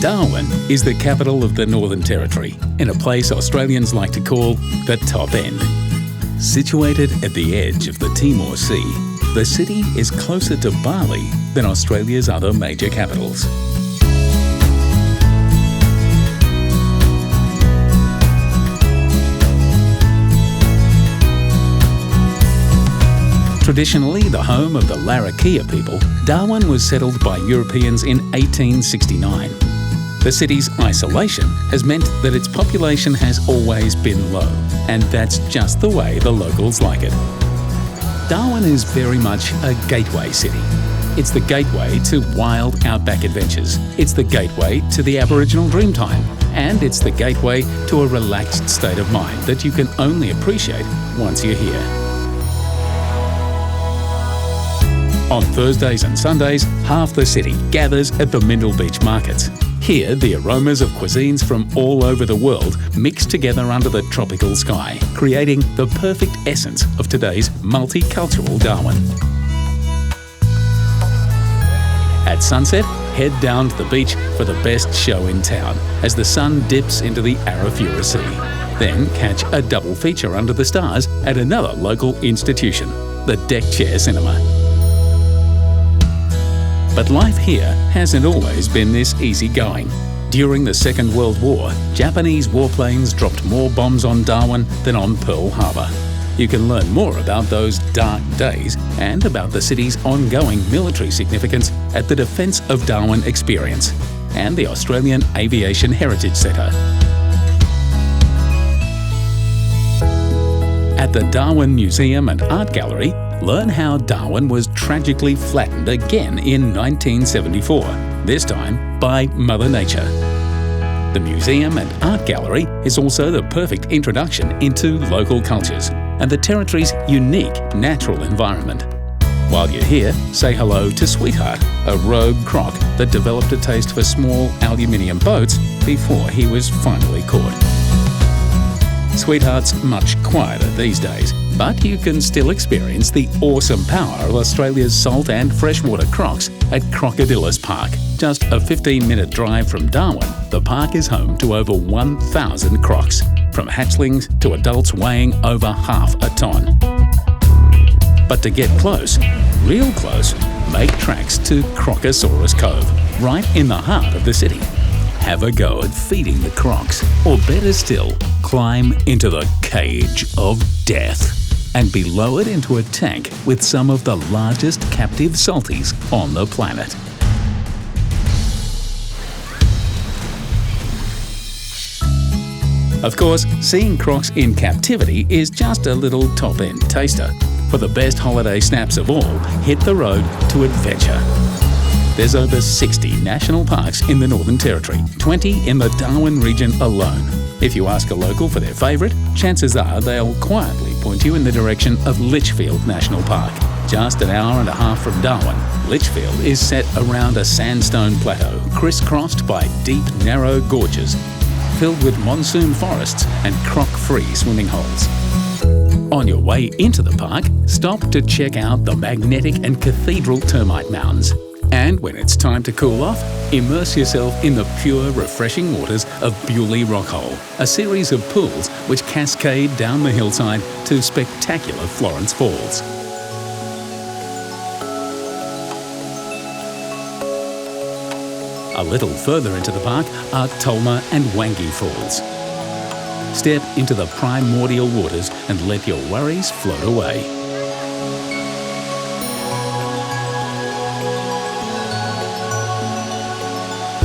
Darwin is the capital of the Northern Territory, in a place Australians like to call the top end. Situated at the edge of the Timor Sea, the city is closer to Bali than Australia's other major capitals. Traditionally the home of the Larrakia people, Darwin was settled by Europeans in 1869. The city's isolation has meant that its population has always been low, and that's just the way the locals like it. Darwin is very much a gateway city. It's the gateway to wild outback adventures. It's the gateway to the Aboriginal Dreamtime. And it's the gateway to a relaxed state of mind that you can only appreciate once you're here. On Thursdays and Sundays, half the city gathers at the Mindle Beach markets. Here, the aromas of cuisines from all over the world mix together under the tropical sky, creating the perfect essence of today's multicultural Darwin. At sunset, head down to the beach for the best show in town as the sun dips into the Arafura Sea. Then catch a double feature under the stars at another local institution, the Deck Chair Cinema. But life here hasn't always been this easygoing. During the Second World War, Japanese warplanes dropped more bombs on Darwin than on Pearl Harbor. You can learn more about those dark days and about the city's ongoing military significance at the Defence of Darwin Experience and the Australian Aviation Heritage Centre. At the Darwin Museum and Art Gallery, learn how Darwin was tragically flattened again in 1974, this time by Mother Nature. The museum and art gallery is also the perfect introduction into local cultures and the territory's unique natural environment. While you're here, say hello to Sweetheart, a rogue croc that developed a taste for small aluminium boats before he was finally caught. Sweetheart's much quieter these days, but you can still experience the awesome power of Australia's salt and freshwater crocs at Crocodilus Park. Just a 15-minute drive from Darwin, the park is home to over 1,000 crocs, from hatchlings to adults weighing over half a tonne. But to get close, real close, make tracks to Crocosaurus Cove, right in the heart of the city. Have a go at feeding the crocs, or better still, climb into the cage of death and be lowered into a tank with some of the largest captive salties on the planet. Of course, seeing crocs in captivity is just a little top-end taster. For the best holiday snaps of all, hit the road to adventure. There's over 60 national parks in the Northern Territory, 20 in the Darwin region alone. If you ask a local for their favourite, chances are they'll quietly point you in the direction of Litchfield National Park. Just an hour and a half from Darwin, Litchfield is set around a sandstone plateau crisscrossed by deep, narrow gorges, filled with monsoon forests and croc-free swimming holes. On your way into the park, stop to check out the magnetic and cathedral termite mounds. And when it's time to cool off, immerse yourself in the pure, refreshing waters of Bewley Rockhole, a series of pools which cascade down the hillside to spectacular Florence Falls. A little further into the park are Tolna and Wangi Falls. Step into the primordial waters and let your worries float away.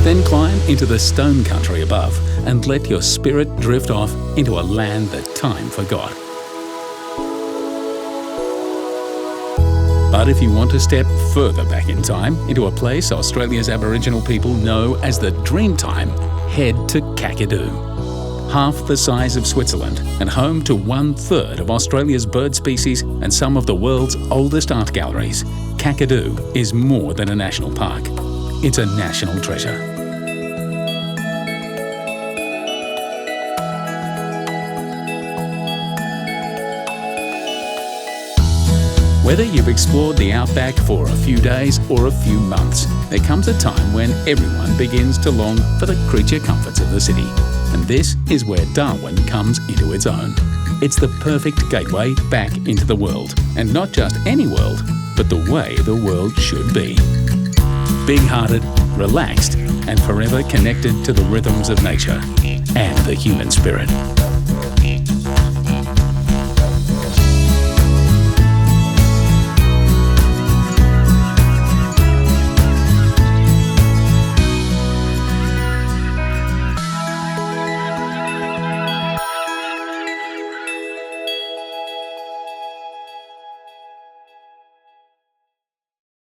Then climb into the stone country above and let your spirit drift off into a land that time forgot. But if you want to step further back in time, into a place Australia's Aboriginal people know as the Dreamtime, head to Kakadu. Half the size of Switzerland and home to 1/3 of Australia's bird species and some of the world's oldest art galleries, Kakadu is more than a national park. It's a national treasure. Whether you've explored the outback for a few days or a few months, there comes a time when everyone begins to long for the creature comforts of the city. And this is where Darwin comes into its own. It's the perfect gateway back into the world. And not just any world, but the way the world should be. Big-hearted, relaxed, and forever connected to the rhythms of nature and the human spirit.